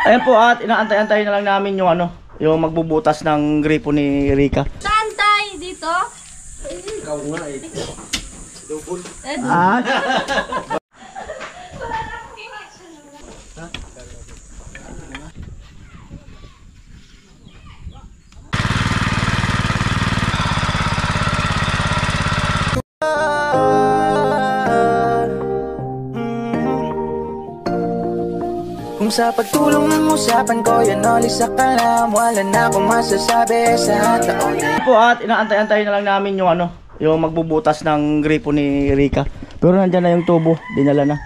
Ayan po at inaantay-antay na lang namin yung ano, yung magbubutas ng gripo ni Rika. Saan tayo dito? Ikaw nga eh. Double. Ah. Kung sa pagtulong ng usapan ko, yan ulit sa kalam. Wala na akong masasabi sa taon na Po at inaantay-antay na lang namin yung ano, yung magbubutas ng gripo ni Rika. Pero nandyan na yung tubo, dinala na.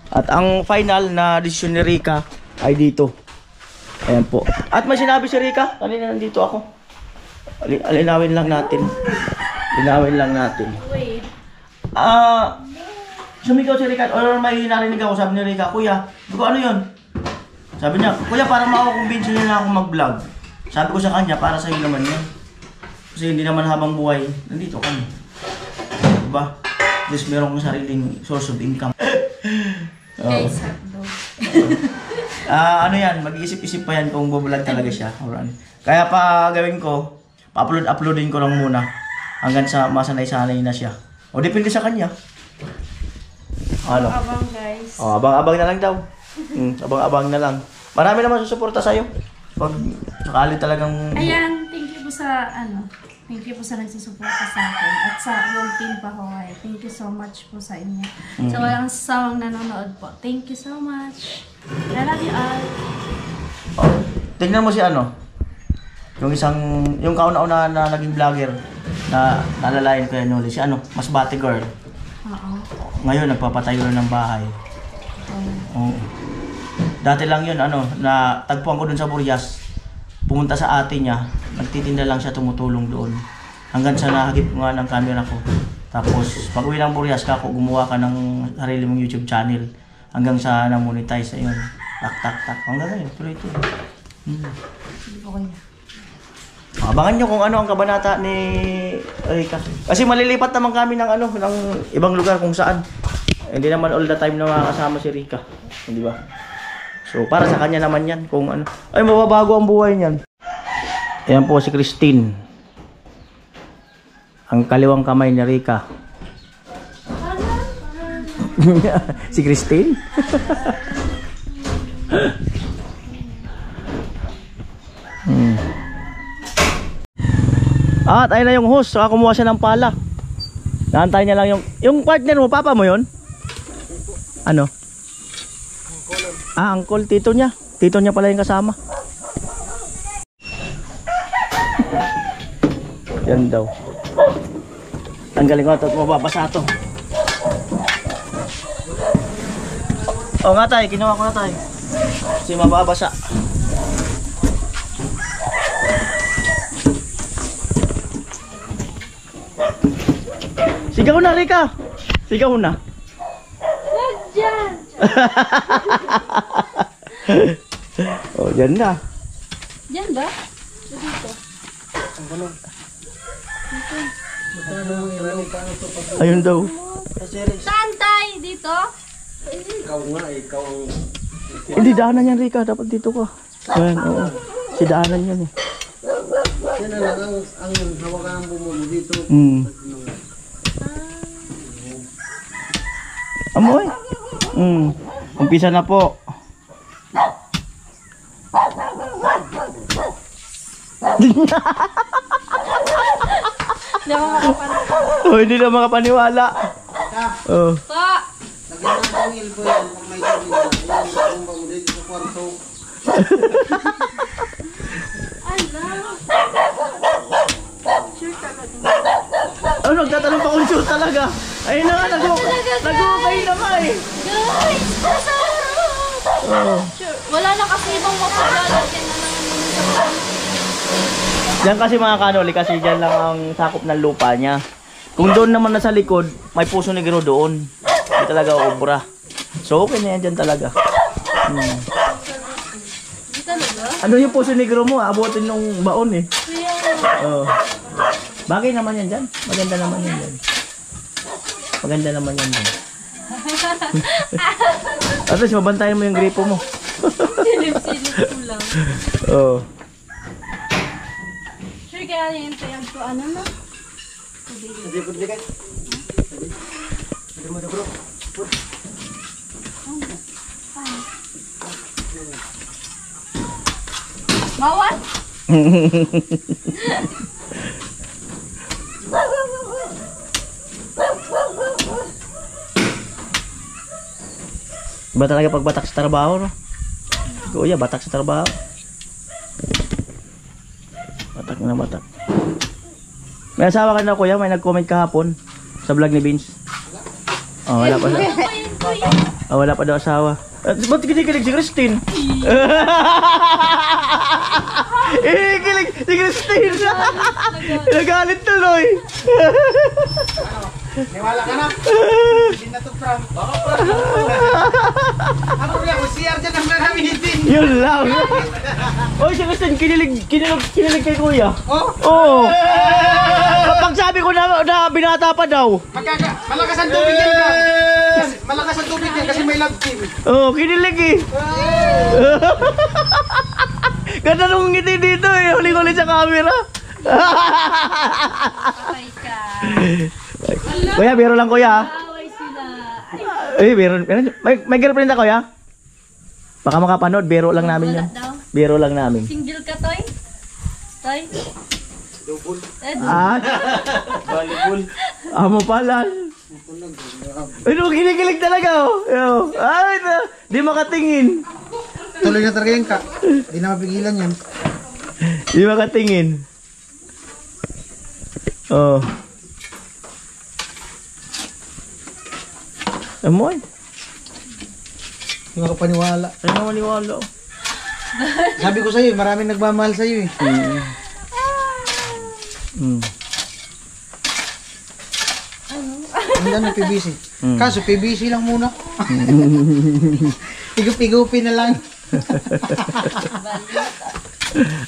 At ang final na desisyon ni Rika ay dito. Ayan po. At may sinabi si Rika, kanina nandito ako. Linawin lang natin. Linawin lang natin. Wait. Sumigaw si Rika, or may narinig ako, sabi ni Rika, Kuya, ano yun? Sabi niya, Kuya, para makakumbinsin niya na ako mag-vlog. Sabi ko sa kanya, para sa'yo naman yan. Kasi hindi naman habang buhay, nandito kami. Diba? At least meron kong sariling source of income. Guys, Ano yan, mag-iisip-isip pa yan kung bubulag talaga siya. Or ano. Kaya pa gawin ko, pa-uploadin ko lang muna. Hanggang sa masanay-sanay na siya. O depende sa kanya. Ano? abang guys. O, abang-abang na lang daw. Abang-abang na lang. Marami naman susuporta sa'yo. Pag sakali talagang... Ayan, thank you po sa thank you po sa nagsusuporta sa akin at sa buong team Pahoy. Thank you so much po sa inyo. Sa walang sawang nanonood po. Thank you so much. I love you all. Oh, tingnan mo si ano. Yung kauna-una na naging vlogger na nalalayan ko yan ulit. Si ano, Masbate Girl. Oo. Ngayon nagpapatayo na ng bahay. Oo. Dati lang yun, na tagpuan ko dun sa Burias. Pumunta sa ate niya, nagtitinda lang siya, tumutulong doon. Hanggang sa nahagip ko nga ng camera ko. Tapos, pag uwi ng Burias ka, gumawa ka ng sarili mong YouTube channel. Hanggang sa na-monetize na yun. Tak. Hanggang ngayon, tuloy-tuloy. Hindi po kanya. Abangan nyo kung ano ang kabanata ni Rika. Kasi malilipat naman kami ng ng ibang lugar kung saan. Hindi naman all the time na makakasama si Rika. Di ba? So, para sa kanya naman yan kung ano. Ay, mababago ang buhay niyan. Ayan po si Christine. Ang kaliwang kamay ni Rika. Si Christine? At ayun na yung host. So, kumuha siya ng pala. Naantay niya lang yung partner mo. Papa mo yun? Ano? Uncle, tito niya. Tito niya pala yung kasama. Yan daw. Tanggalin ko ito at mababasa ito. O nga tayo, kinuha ko na tayo. Kasi mababasa. Sigaw na, Rika! Sigaw na. Wag dyan! O, dyan na. Dyan ba? Dito. Ayun daw. Saan tayo? Dito? Ikaw nga eh. Ikaw ang... Hindi, daanan yan, Rika. Dapat dito ka. Ayan, oo. Si daanan yan eh. Yan na lang ang hawakan mo dito. Amoy. Umpisa na po. Hindi na makapaniwala. Oh. Pa! Lagyan na ang ilbo yan. Kung may sabi na. Yan, kung ba mo dito sa kwarto. Oh, nagtatanong pa kung sure talaga. Ayun na nga, nag-okay na nga eh. Guys! Sure. Wala na kasi ibang mapaglalagyan na lang. Diyan kasi mga kanoli, kasi dyan lang ang sakop ng lupa niya. Kung doon naman na sa likod, may puso negro doon. Hindi talaga obra. So okay na yan dyan talaga. Hindi talaga? Ano yung puso negro mo? Abutin nung baon eh. Oh. Bagay naman yan dyan. Maganda naman yan dyan. Maganda naman yan dyan. At least mabantayan mo yung gripo mo. Silip-silip ko lang. Oh. Sure kaya yung tayag ko ano na? Hindi po dilikat. Hindi mo na bro. Mawat? Iba talaga pag batak sa trabaho, no? Kuya, batak sa trabaho. Batak na batak. May asawa ka na, kuya? May nag-comment kahapon sa vlog ni Vince. Oh, wala pa daw. Oh, wala pa daw asawa. Ba't kinikilig si Christine? Kilig si Christine. Nagalit tuloy. Niwala ka na. Hindi na to prank. Baka prank. Ako rin ako, CR dyan ang gagamitin. Yun lang. Oy, si Christine, kinilig kay kuya. Oh? Oo. Pag sabi ko na binata pa daw. Malakas ang tubig yan ka. Malakas ang tubig yan kasi may love team. Oo, kinilig eh. Ganda nung ngiti dito eh. Huling-huli sa camera. Away ka. Kuya, biro lang kuya. Away sila. Ay, biro. May girlfriend na kuya? Baka makapanood, biro lang namin yan. Wala daw. Biro lang namin. Single ka, Toy? Toy? Double. Ah? Volleyball. Amo pala. Ano, kinikilig talaga oh. Yo. Ay, di makatingin. Tuloy na talaga yan ka. Hindi na mapigilan yan. Di makatingin. Oh. Amoy. Hindi makapaniwala. Ay, nawaliwala. Sabi ko sa'yo, maraming nagmamahal sa'yo eh. Hindi na PBC. Kaso PBC lang muna. Igup-igupi na lang.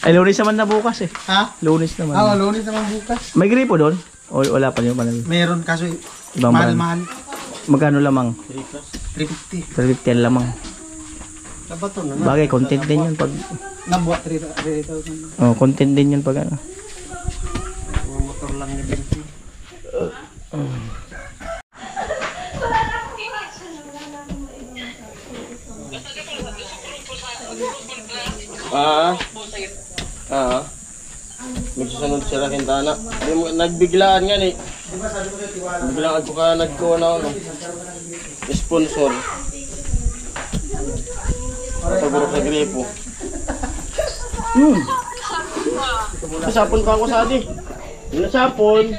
Ay, Lunes naman na bukas eh. Ha? Lunes naman. Ah, Lunes naman bukas. May gripo doon? O wala pa yun? Meron kaso Ibang brand. mahal-mahal. Magkano lamang? 350. 350 lamang. Dapat to na. Bagay, content din yun pag... Nabuhat 3,000. Oh, content din yun pag ano. Mga motor lang ni Benji. Magsusunod sila kintana. Nagbiglaan nga eh. Biglaan ako ka nagkuha na ako. Sponsor. Siguro sa gripo. Kasapon pa ako sa adi. Nasapon.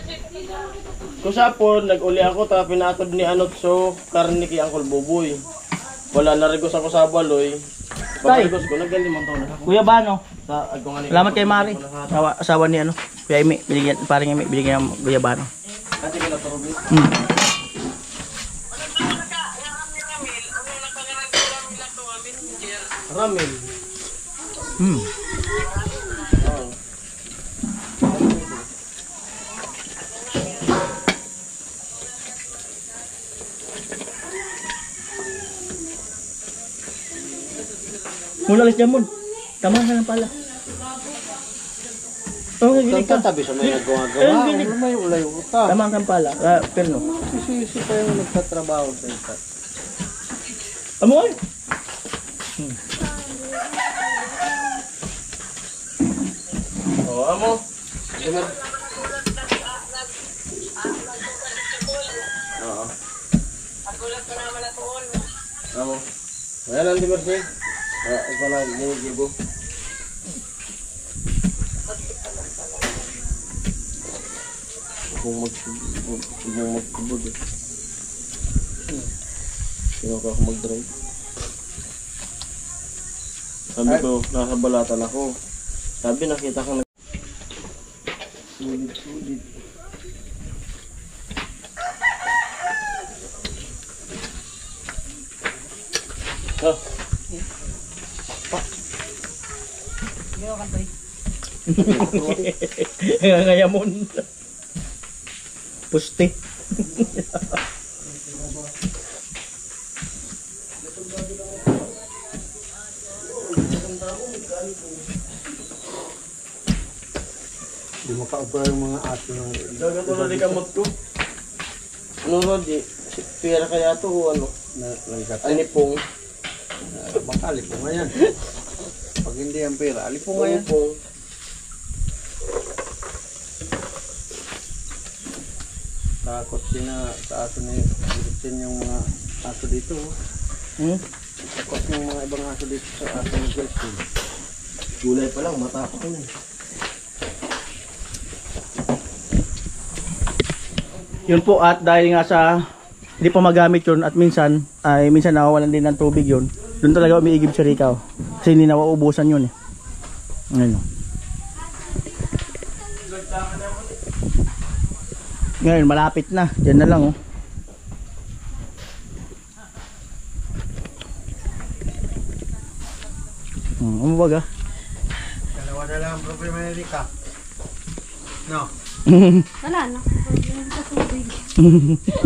Kusapon, nag-uli ako ta pinatod ni Anotso karni kay Uncle Buboy. Wala na rigos ako sa baloy. Pagkagos ko, nagkalimang taon na ako. Kuya Bano, Salamat salamat kay Mari. Asawa ni ano. Kuya Imi, binigyan, parang Imi, binigyan ng Kuya Bano. Kasi kila Torobin. Ramil. Mula alis dyan mo. Tama ka lang pala. Oh, gilig ka. Tabi sa may nagawa-gawa. Gilig. Ano may ulayo ka? Tama ka pala. Pero no. Sisi pa yung nagtatrabaho sa ita. Amoy. Oo, amo. Oo. Amo. Ayan ang Mercy. Ito na, gigo. Kung magkubod eh. Sino ka ako mag-drive? Sabi ko, nasa balatan ako. Sabi, nakita ka na. Sulit. Oh. Ngayamon. Pusti. Hindi makaubra yung mga aso ng... Dagat na rin kamot ko. Ano Rodi? Pera kaya to o ano? Alipong. Baka alipong nga yan. Pag hindi ang pera, alipong nga yan. Alipong. Takot din na sa aso ni Christian yung mga aso dito. Takot yung mga ibang aso dito sa aso ni Christian. Gulay pa lang, matakot ko na. Yun po, at dahil nga sa hindi pa magamit yun at minsan nawawalan din ng tubig yun, doon talaga umiigib si Rika, oh. Kasi hindi nawaubusan yun eh. Ngayon, ngayon malapit na, dyan na lang, oh. Umubag ah. Dalawa na lang ang problema ni Rika. No? Wala na. Problema sa tubig.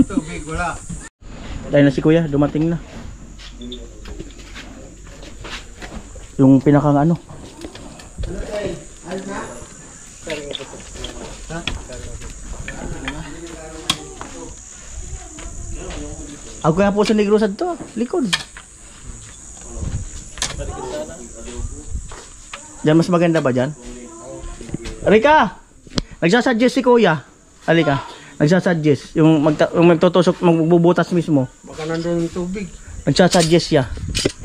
Tubig, wala. Dahil na si Kuya, dumating na. Yung pinakang ano. Ako kaya po sa Negrosad to, likod. Diyan mas maganda ba dyan? Rika! Nagsasuggest si Kuya. Halika. Nagsasuggest. Yung magtutusok, magbubutas mismo. Baka nandun yung tubig. Nagsasuggest siya.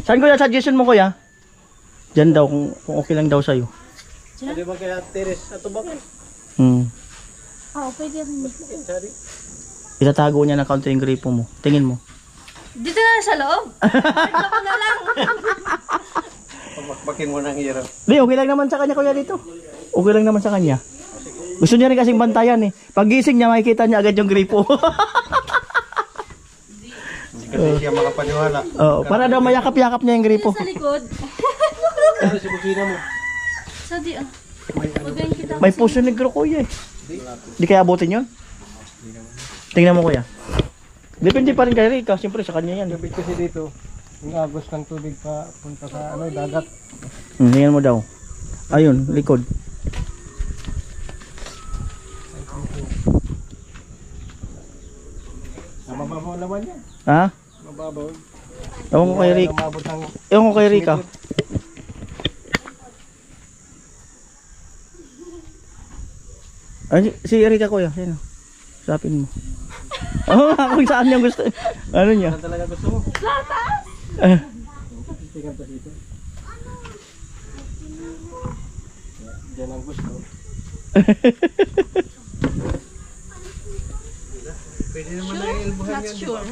Saan Kuya suggestion mo Kuya? Diyan daw, kung okay lang daw sa'yo. Pwede ba kaya teres at tubakan? Oo, pwede rin. Itatago niya ng kaunti yung gripo mo. Tingin mo. Dito na sa loob. Dito ko na lang. Pamakbakin mo ng hirap. Di, okay lang naman sa kanya Kuya dito. Okay lang naman sa kanya. Gusto niya rin kasing bantayan eh. Pag gising niya, makikita niya agad yung gripo. Kasi siya makapaniwala. Oo, para daw mayakap-yakap niya yung gripo. Sa likod. Pero sa kusina mo. Sa di ah. Magayin kita. May puso negro Kuya eh. Di kaya abutin yun? Tingnan mo Kuya. Depende pa rin kay Rika. Siyempre sa kanya yan. Gabi kasi dito, yung agos ng tubig pa punta sa dagat. Tingnan mo daw. Ayun, likod. Mababaw naman yan. Ha? Mababaw. Ewan ko kay Rika. Umabot ng Ewan ko kay Rika. Ay, si Rika Kuya. Yan o. Sapin mo. Oo nga, kung saan niya gusto. Ano niya? saan talaga gusto mo? Eh. Tingnan pa dito. Diyan ang gusto. Pwede naman na ilbuhan Not yan. sure.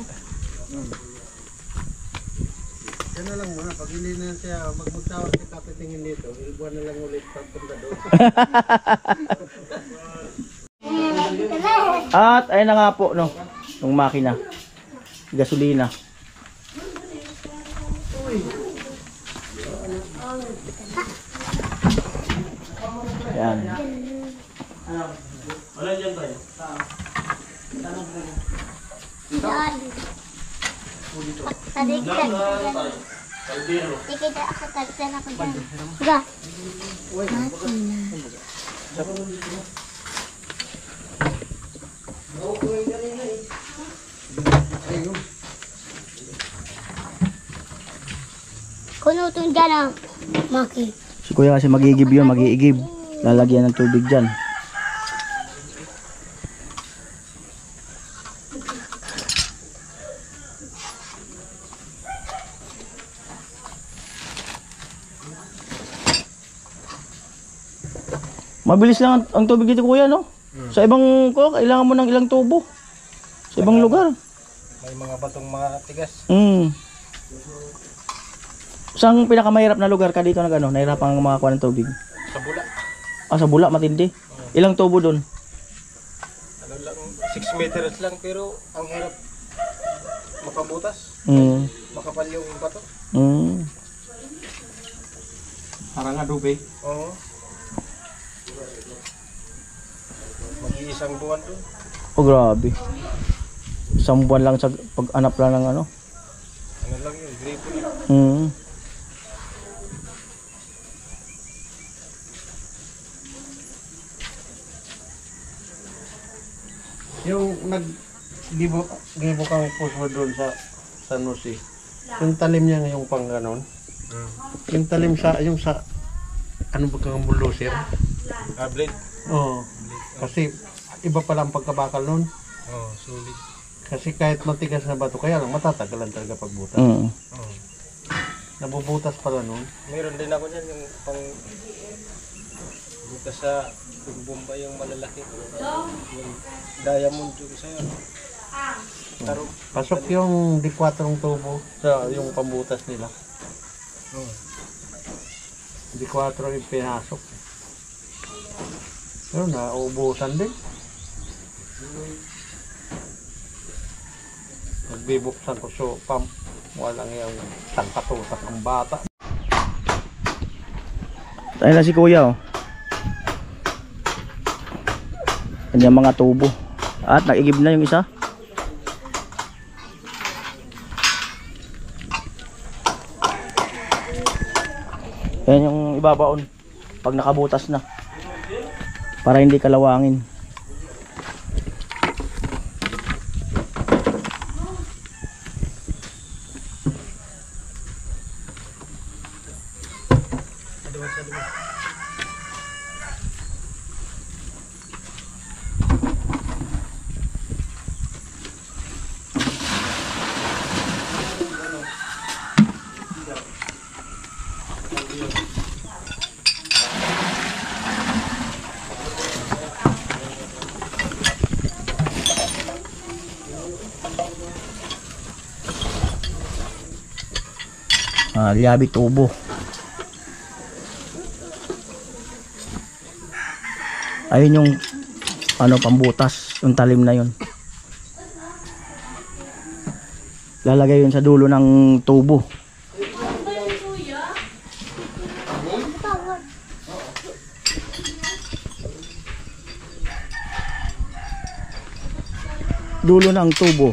Yan na lang muna. Pag hindi na siya magmagtawag si kapitingin dito, ilbuhan na lang ulit pagpunta doon. At ayun na nga po no, yung makina. Gasolina. Yan. Wala dyan tayo. Ikita ako tagsan ako dyan. Ga. Kuno itong dyan ang Maki. Si Kuya kasi mag-iigib yun, mag-iigib. Lalagyan ng tubig dyan. Mabilis lang ang tubig dito Kuya no? Sa ibang kailangan mo ng ilang tubo. Sa ibang lugar. May mga batong matigas. Saan pinakamahirap na lugar ka dito na gano'n? Nahirapan kang makakuha ng tubig? Sa bula. Ah, sa Bula, matindi. Ilang tubo doon? Ano lang, 6 meters lang pero ang hirap makabutas. Makapal yung bato. Parang adobe. Oo. Mag-iisang buwan doon. Oh, grabe. Isang buwan lang sa pag-anap lang ng ano. Ano lang yun, gripo lang. Yung gibo kang puso doon sa San Jose. Yung talim niya yung pang ganon. Yung talim sa ano ba kang bulldozer? Blade. Oo. Kasi iba pala ang pagkabakal nun. Oh, sulit. Kasi kahit matigas na bato, kaya lang matatagalan talaga pagbutas. Mm. Oh. Nabubutas pala nun. Mayroon din ako niyan yung pang bukas sa bomba yung malalaki. Yung diamond yung sa'yo. Tarong. Pasok yung D4 tubo sa yung pambutas nila. Oh. D4 yung pinasok. Pero naubusan din. Nagbibuksan ko so pump. Walang yung tangkatutak ang bata. Ayun na si kuya oh. Kanyang mga tubo. At nag-igib na yung isa. Ayan yung ibabaon. Pag nakabutas na. Para hindi kalawangin. Liabi tubo. Ayun yung ano pambutas, yung talim na yun. Lalagay yun sa dulo ng tubo. Dulo ng tubo.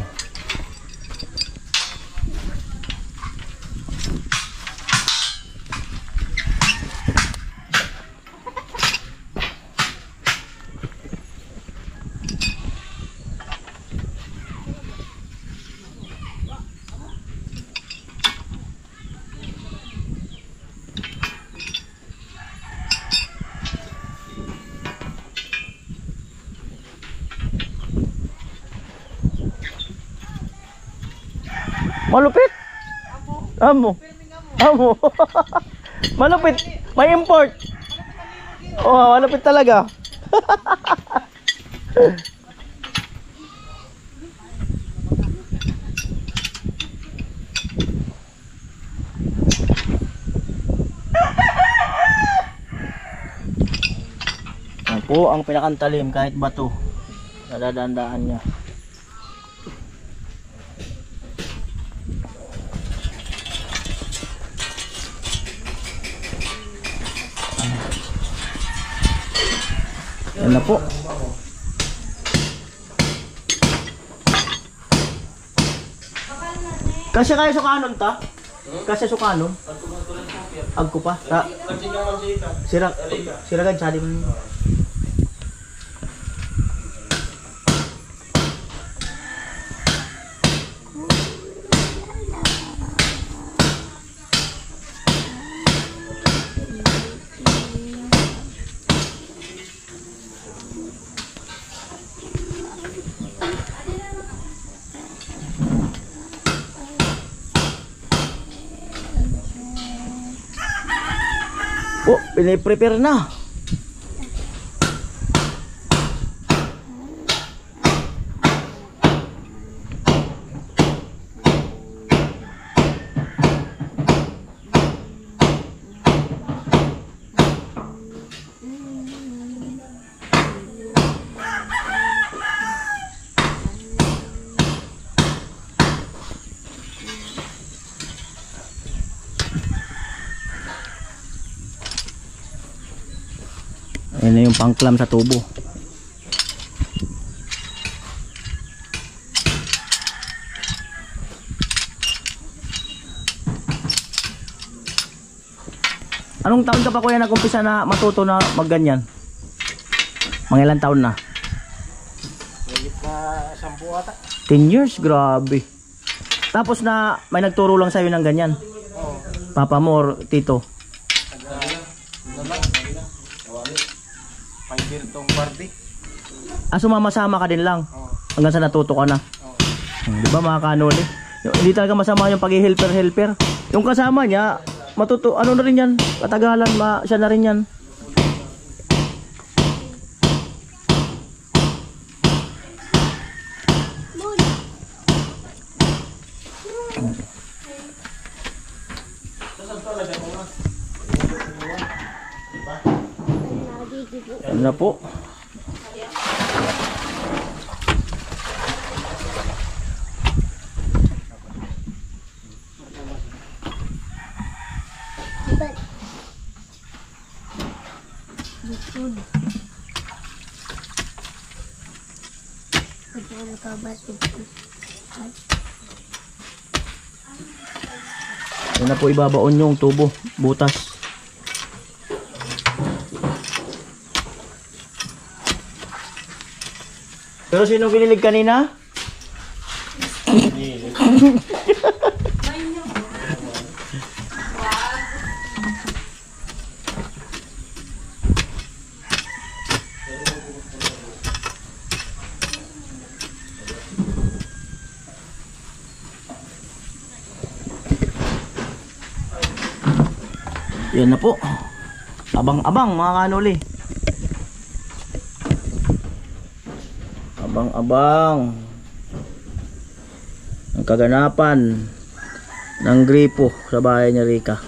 Malupit. Amo. Amo. Malupit. May import. Oh, malupit talaga. Yan po ang pinakantalim kahit bato. Nadadandaan niya. Yan na po. Kasi kaya sukanon ta? Kasi sukanon? Agko pa? Ta? Siragan sa di man. Oh, piniprepare na. Ayan na yung pangklam sa tubo. Anong taon ka pa kuya nag-umpisa na matuto na magganyan? Mga ilang taon na? Mahigit na 10 years, grabe. Tapos na may nagturo lang sa'yo ng ganyan. Papa mo or tito? Sumama-sama ka din lang hanggang sa natuto ka na. Di ba mga kanoli? Hindi talaga masama yung pag-helper-helper. Yung kasama niya, ano na rin yan, katagalan, siya na rin yan. Yan na po. Yan na po, ibabaon yung tubo, butas. Pero sino kinilig kanina? Yan na po. Abang-abang mga kanoli. Abang-abang ang kaganapan ng gripo sa bahay ni Rica.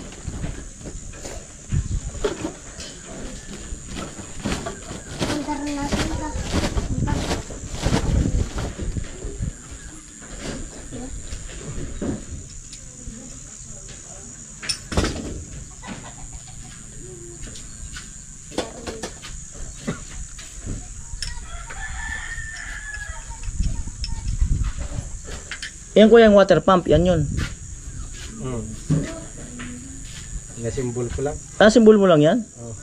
Yan kuya yung water pump, yan yun. Nasimbol ko lang. Simbol mo lang yan? Oh.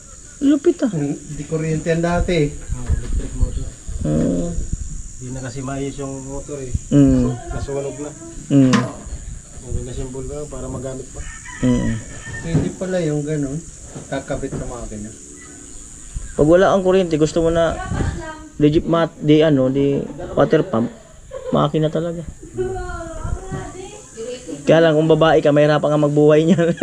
Lupit ah. Hindi kuryente yan dati. Electric motor. Hindi na kasi maayos yung motor eh. Nasunog na. Nasimbol ko para magamit pa. Hindi pala yung ganun. Kakabit sa makina. Pag wala ang kuryente, gusto mo na legit di water pump, makina talaga. Kaya lang kung babae ka, mahirapan ka magbuhay niyan.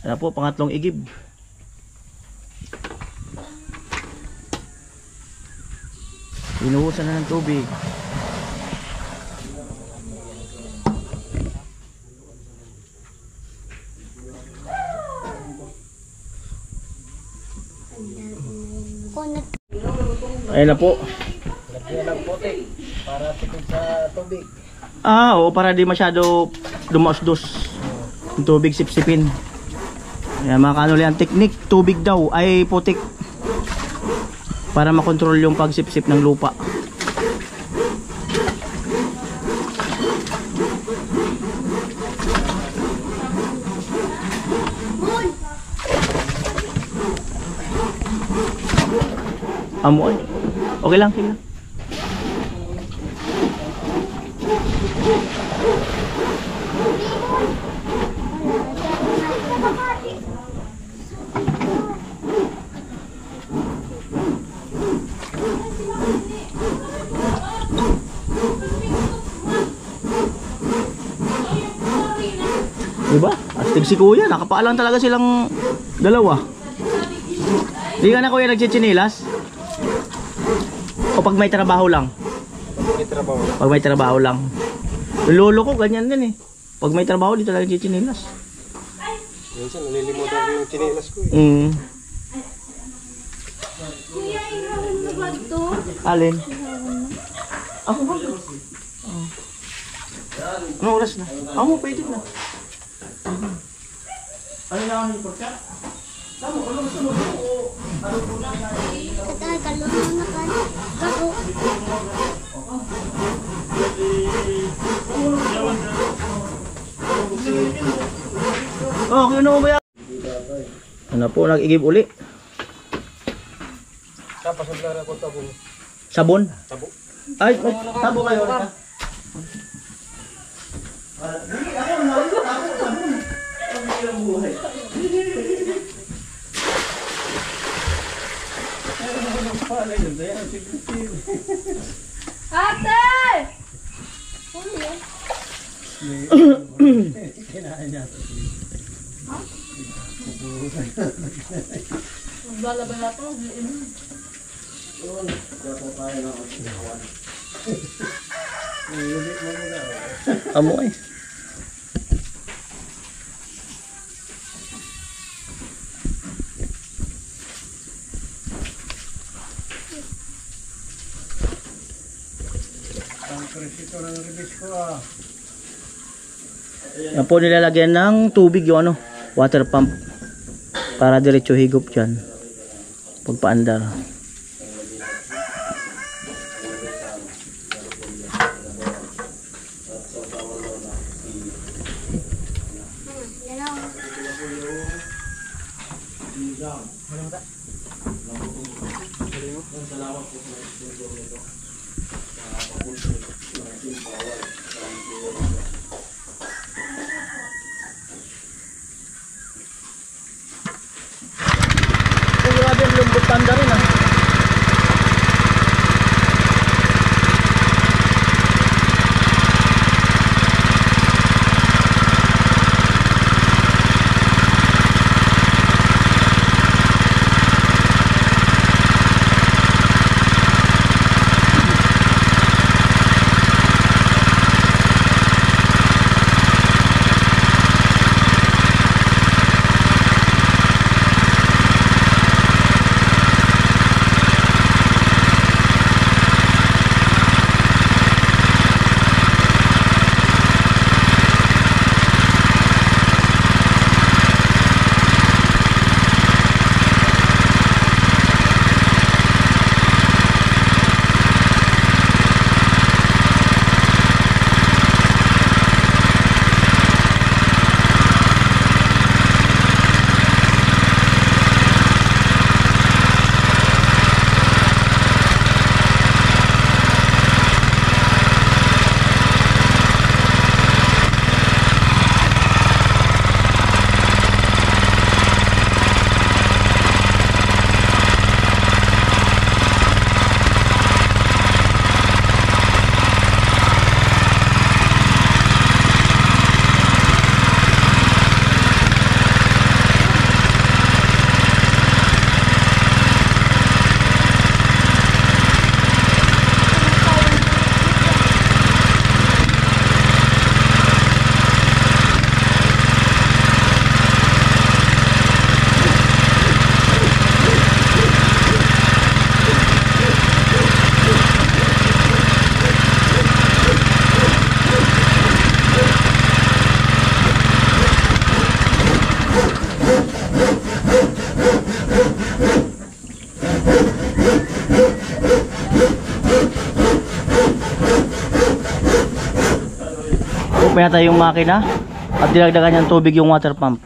Ano po, pangatlong igib. Inuhusan na ng tubig. Ayan na po. Lagyan ng putik para tipid sa tubig. Oo, para di masyado dumaos-dos yung tubig sipsipin. Ayan mga kanoli, ang teknik, tubig daw ay putik para makontrol yung pagsipsip ng lupa. Amoy. Okay lang, sige lang. Diba? Astig si kuya, nakapaalang talaga silang dalawa. Di ka na kuya nagchichinilas? O pag may trabaho lang? May trabaho. Pag may trabaho lang. Yung lolo ko ganyan din eh. Pag may trabaho dito talaga chichinilas. Minsan nalilimutan ko yung chinilas ko eh. Kuya, ihawin mo ba ito? Alin? Ako ba? Ano oras na? Ako pwede na. Ano na ako ni Porka? Tama, ano gusto mo? Ano po na? Katay, kalungan na ka. Kako. Oh, kinuha ba yan? Ano po, nag-igib uli. Tapos naglara ko tabong. Sabon? Tabo. Ay, tabo kayo. Rita. Ate! Maglalaban na ito. Amoy. Yan po nilalagyan ng tubig yung ano, water pump para diretso higop dyan pagpaandar. Grabe ang lambot tanda rin ah. Pa yata yung makina at dinagdagan niyang tubig yung water pump.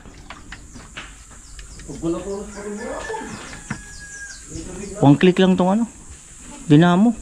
One click lang tong ano, dinamo.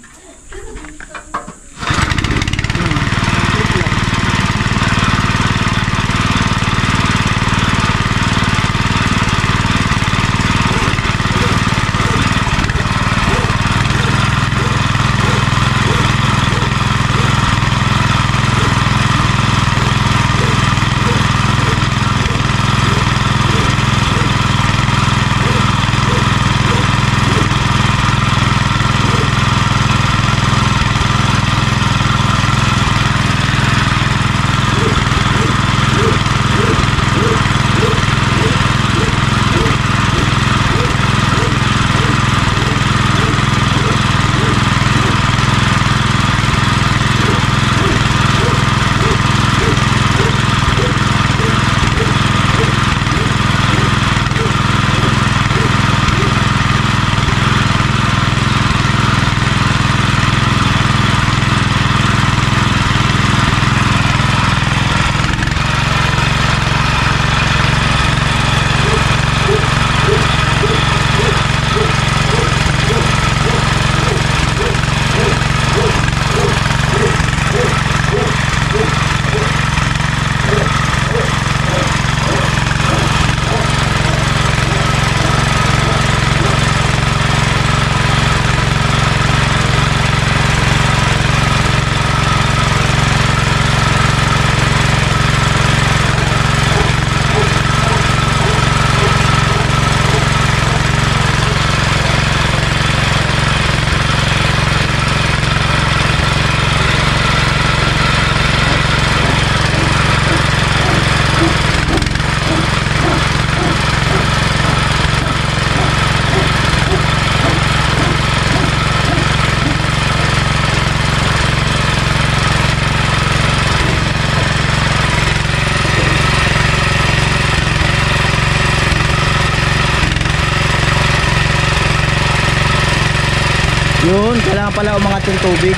pala umangat yung tubig.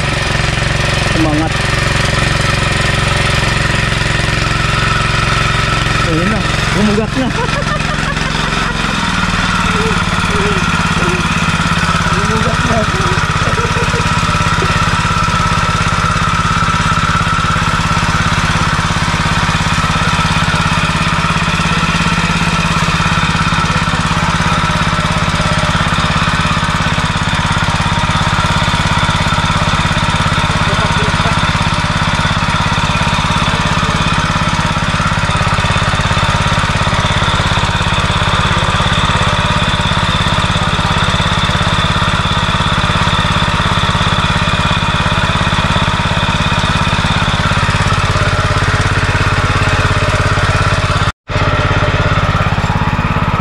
Umangat. Ayun na, bumugak na. Bumugak na.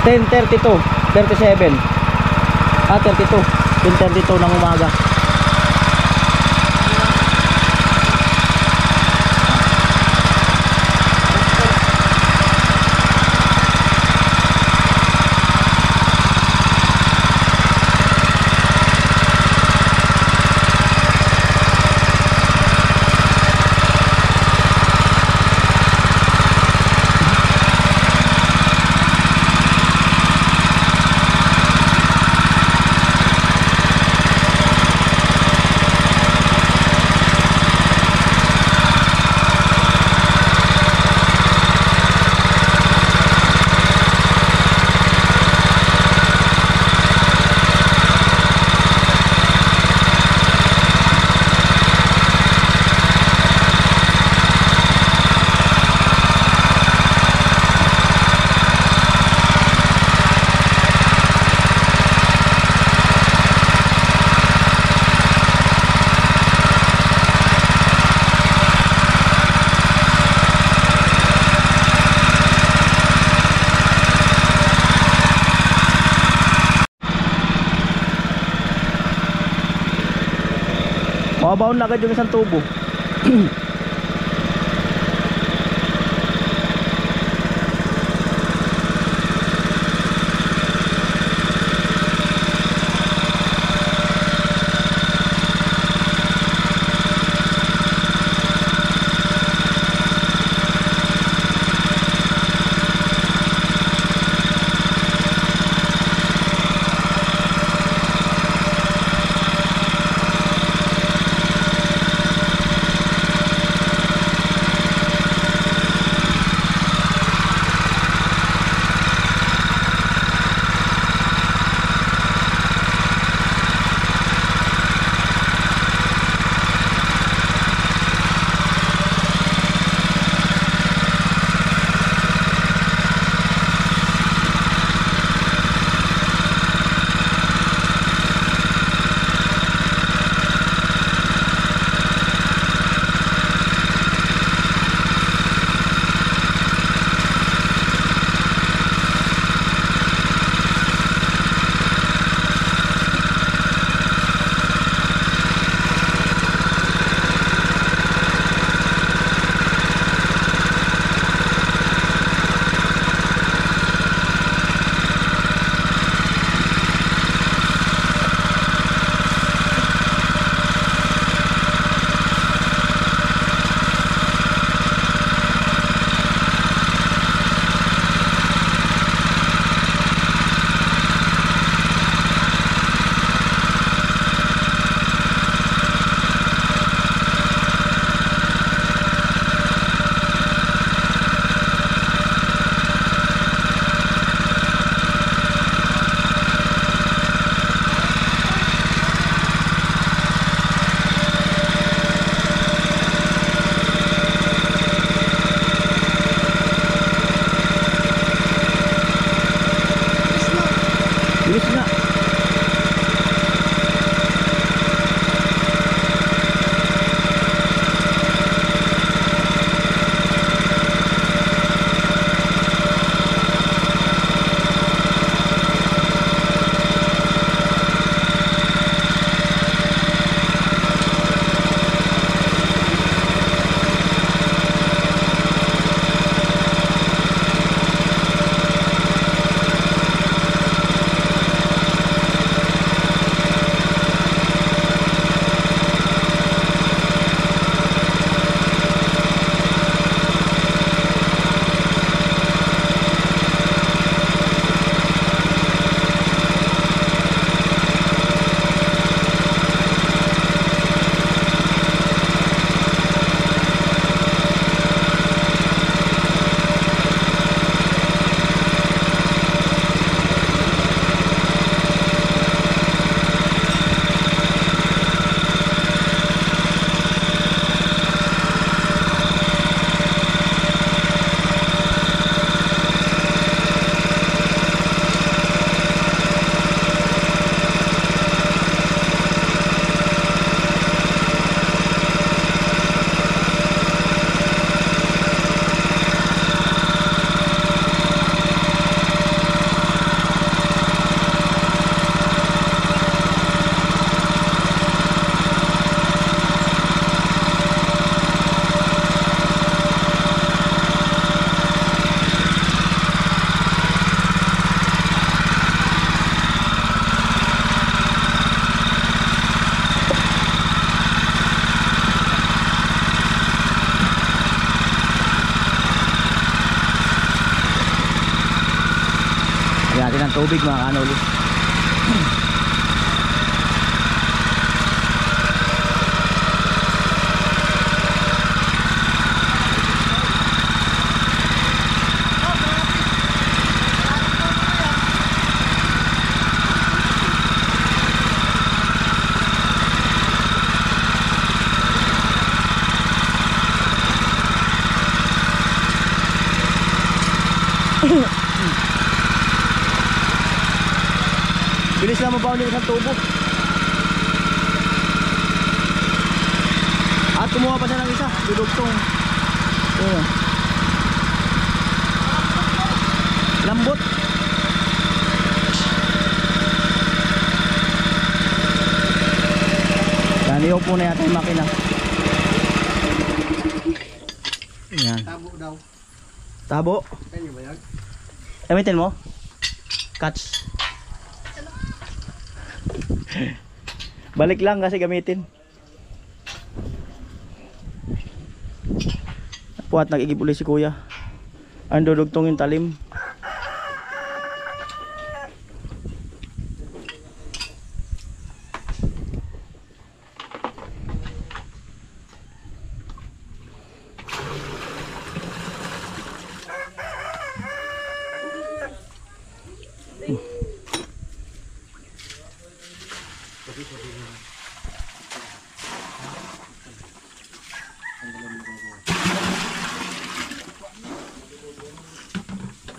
(10:32, 37) 32, 10:32 ng umaga. Mabaon na agad yung isang tubo. natin ang tubig mga kanoli. Bilis lang mabaon yung isang tubo. At kumuha pa siya ng isa, dudugtong. Ayan. Lambot. Yan, iupo na yata yung makina. Ayan. Tabo daw. Tabo. Kanya ba yan? Gamitin mo? Catch. Balik lang kasi gamitin. Puwat nag-igib ulit si kuya. Ang dudugtong yung talim.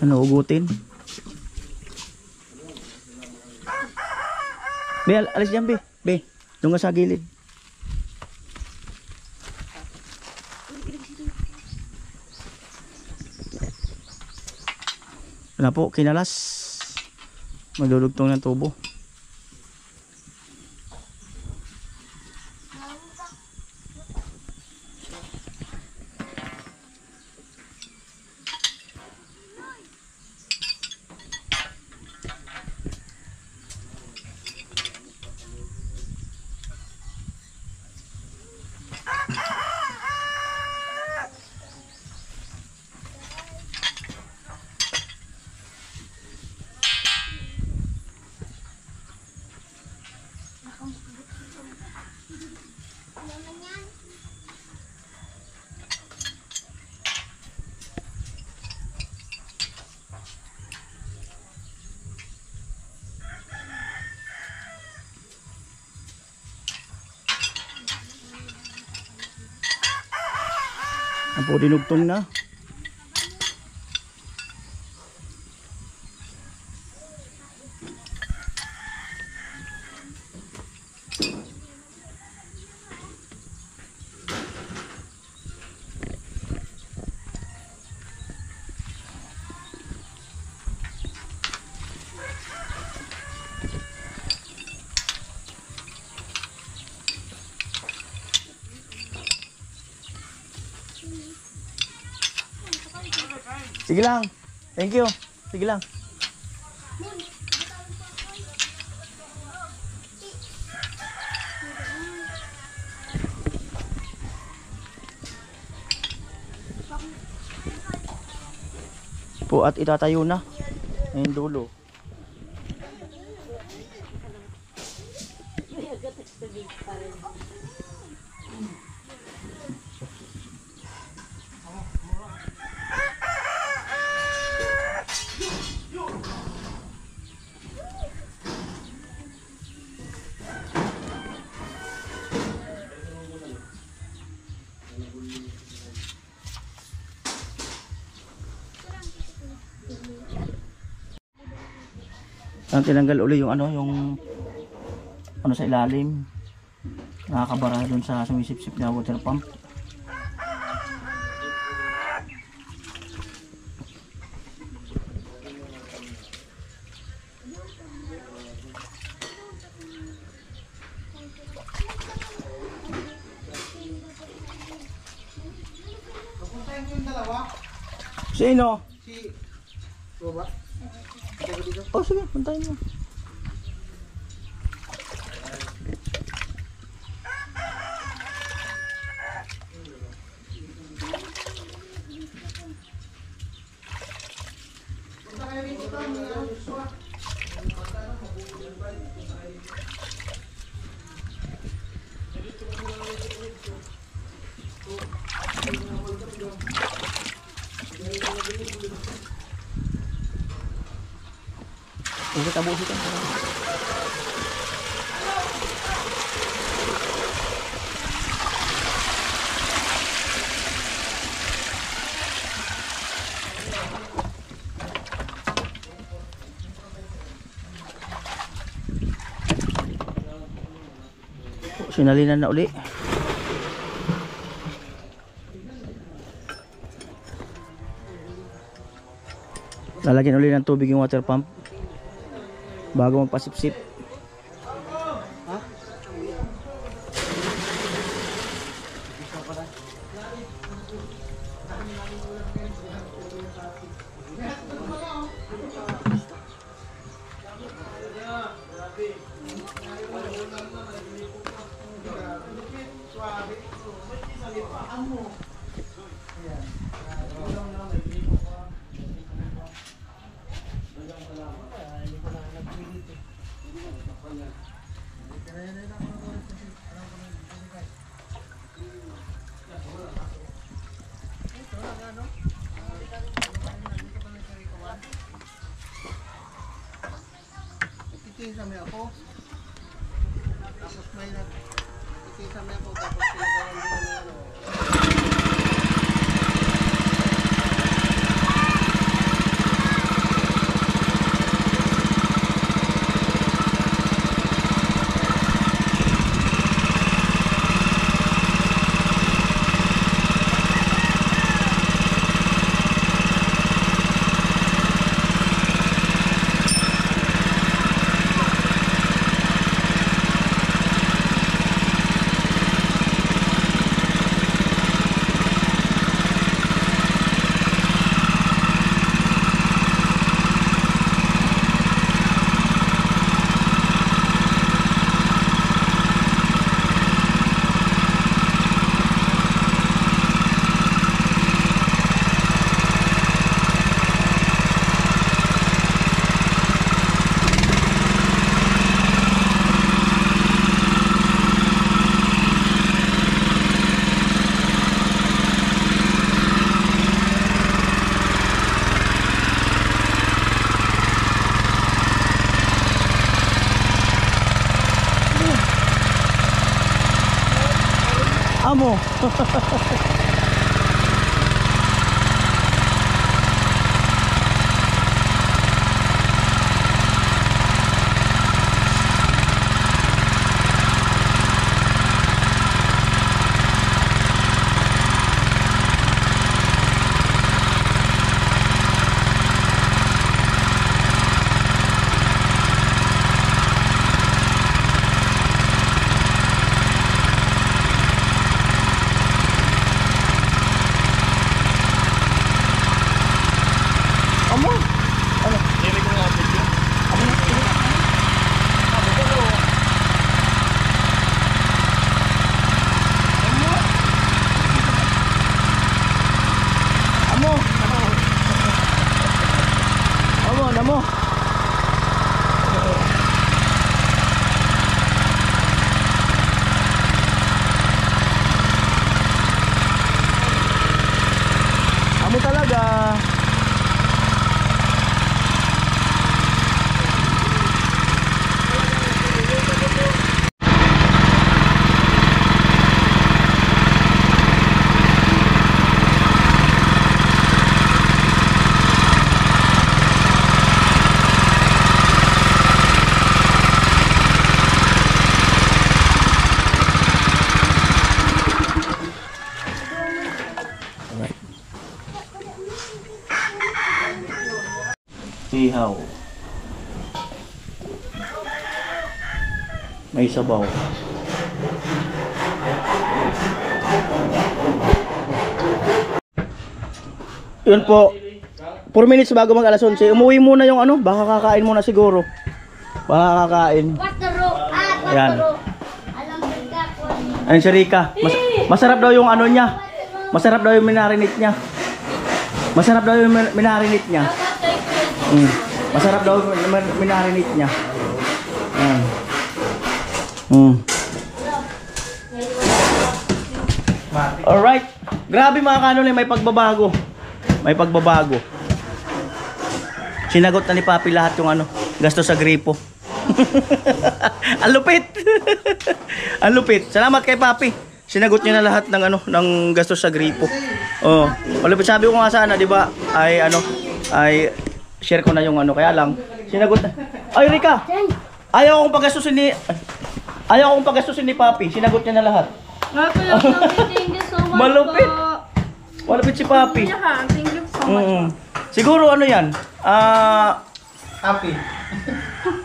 Ano, ugutin? Be, alis dyan, Be. Be, doon ka sa gilid. Ano po, kinalas. Madudugtong ng tubo. Ang po dinugtong na. Sige lang. Thank you. Sige lang. Po at itatayo na. Ayun dulo. Ang tinanggal uli yung yung sa ilalim, nakakabara dun sa sumisip-sip na water pump. Sino? Si Baba. Oh sige, puntahin mo. Kasi tabo siya. Sinalinan na uli. Lalagyan uli ng tubig yung water pump bago magpasipsip. Ikisame ako. Tapos may ikisame ako tapos pinagawan din ng ano. Amo. Amo talaga. Ihaw. May sabaw. Yun po. 4 minutes bago mag alas 11. Umuwi muna yung ano, baka kakain muna siguro. Baka kakain. Ayan. Ayun si Rika. Masarap daw yung ano niya. Masarap daw yung minarinate niya. Masarap daw yung minarinate niya. Masarap daw minarinate niya. Ayan. Alright. Grabe mga kanole, may pagbabago. May pagbabago. Sinagot na ni Papi lahat yung ano. Gasto sa gripo. Ang lupit. Ang lupit. Salamat kay Papi. Sinagot niya na lahat ng ano, ng gastos sa gripo. Oh, malupit. Sabi ko nga sana, 'di ba? Ay share ko na yung ano, kaya lang sinagot na. Ay, Rika. Ayaw akong pagastusin ni Papi. Sinagot niya na lahat. Thank you so much Malupit. po. Malupit si Papi. Thank you so much po. Siguro ano 'yan? Happy.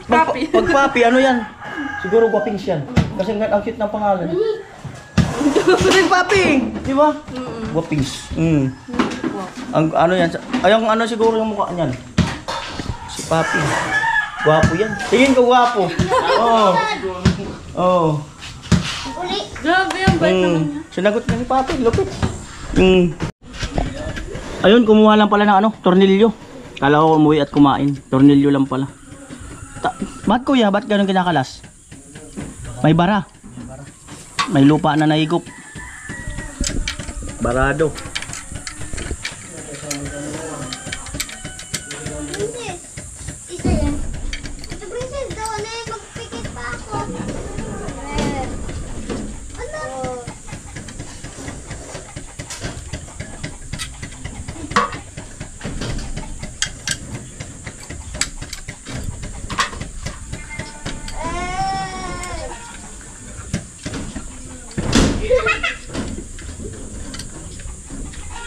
Pag Papi, ano 'yan? Siguro guwapings 'yan. Kasi ang cute ng pangalan. Ring Papi, di ba? Guwapings. Ang ano 'yan? Ayong ano siguro yung mukha niyan. Si Papi. Gwapo 'yan. Tingin ko gwapo. Oo. Oo. Grabe yung bait naman niya. Sinagot na ni Papi, lupit. Ayun, kumuha lang pala ng ano, tornilyo. Kala ko umuwi at kumain. Tornilyo lang pala. Bakit kuya, ba't ganun kinakalas? May bara. May lupa na naigop. Barado. Princess, isa yan. Ito, Princess, daw na yung magpikit pa ako. Ano?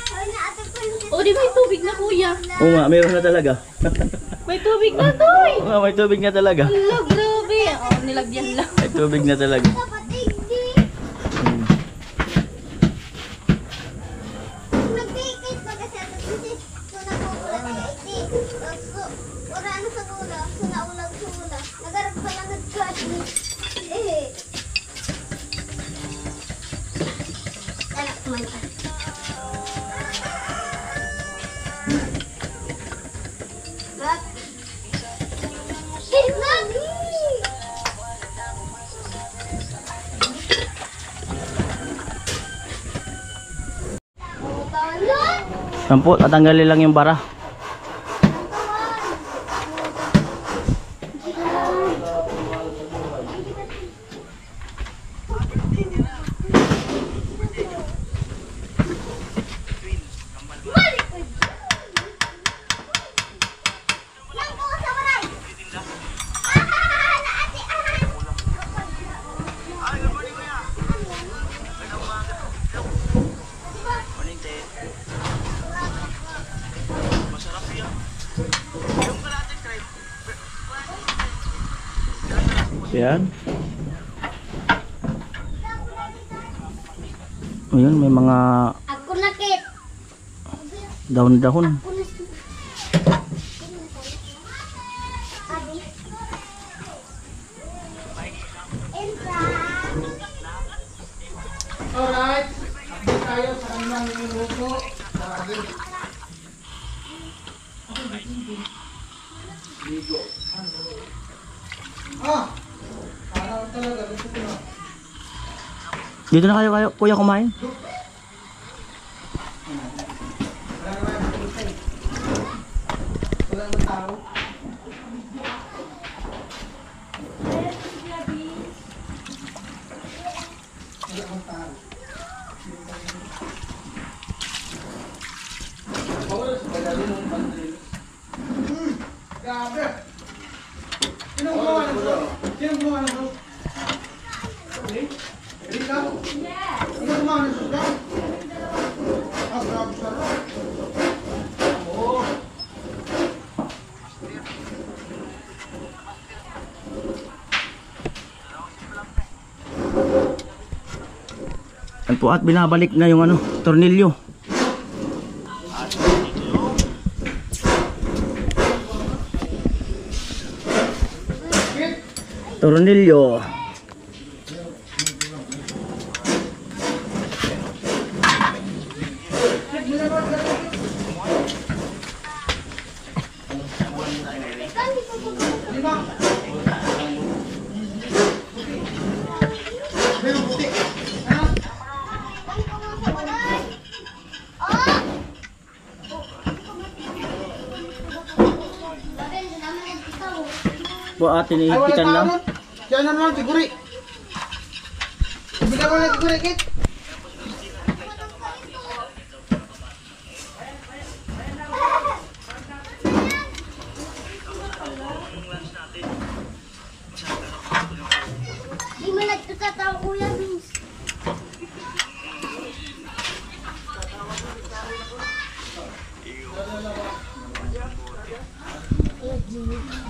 Ay, na, Ate Princess. O, di ba may tubig na, kuya? Oo nga, meron na talaga. May tubig na, Toy! Oo nga, may tubig na talaga. Hello, grabe. Oh, nilagyan lang. May tubig na talaga. Kapatid, di. Nagpikit pa kasi Ate Princess. So, nakukulat ay iti. So, wala ano sa gula. So, naulag sa gula. Nagarap pa lang nagkati. Anak, kumanta. What? Shit, Mami! Sampo, tatanggalin lang yung bara. Yan. Ayun, may mga Ako nakit. dahon-dahon. Ako na. Abi. Entra. Alright. Tayo sa kanilang minuto. Dito na kayo kuya kumain. Yan po at binabalik na yung ano, tornilyo. Tornilyo. Bakit naman ikaw? po ate ni Hikitan lang. Diyan na naman, siguri. Bigyan mo na siguri, Kit. Di mo nagtatatawa, Kuya Vince. Kuya Vince.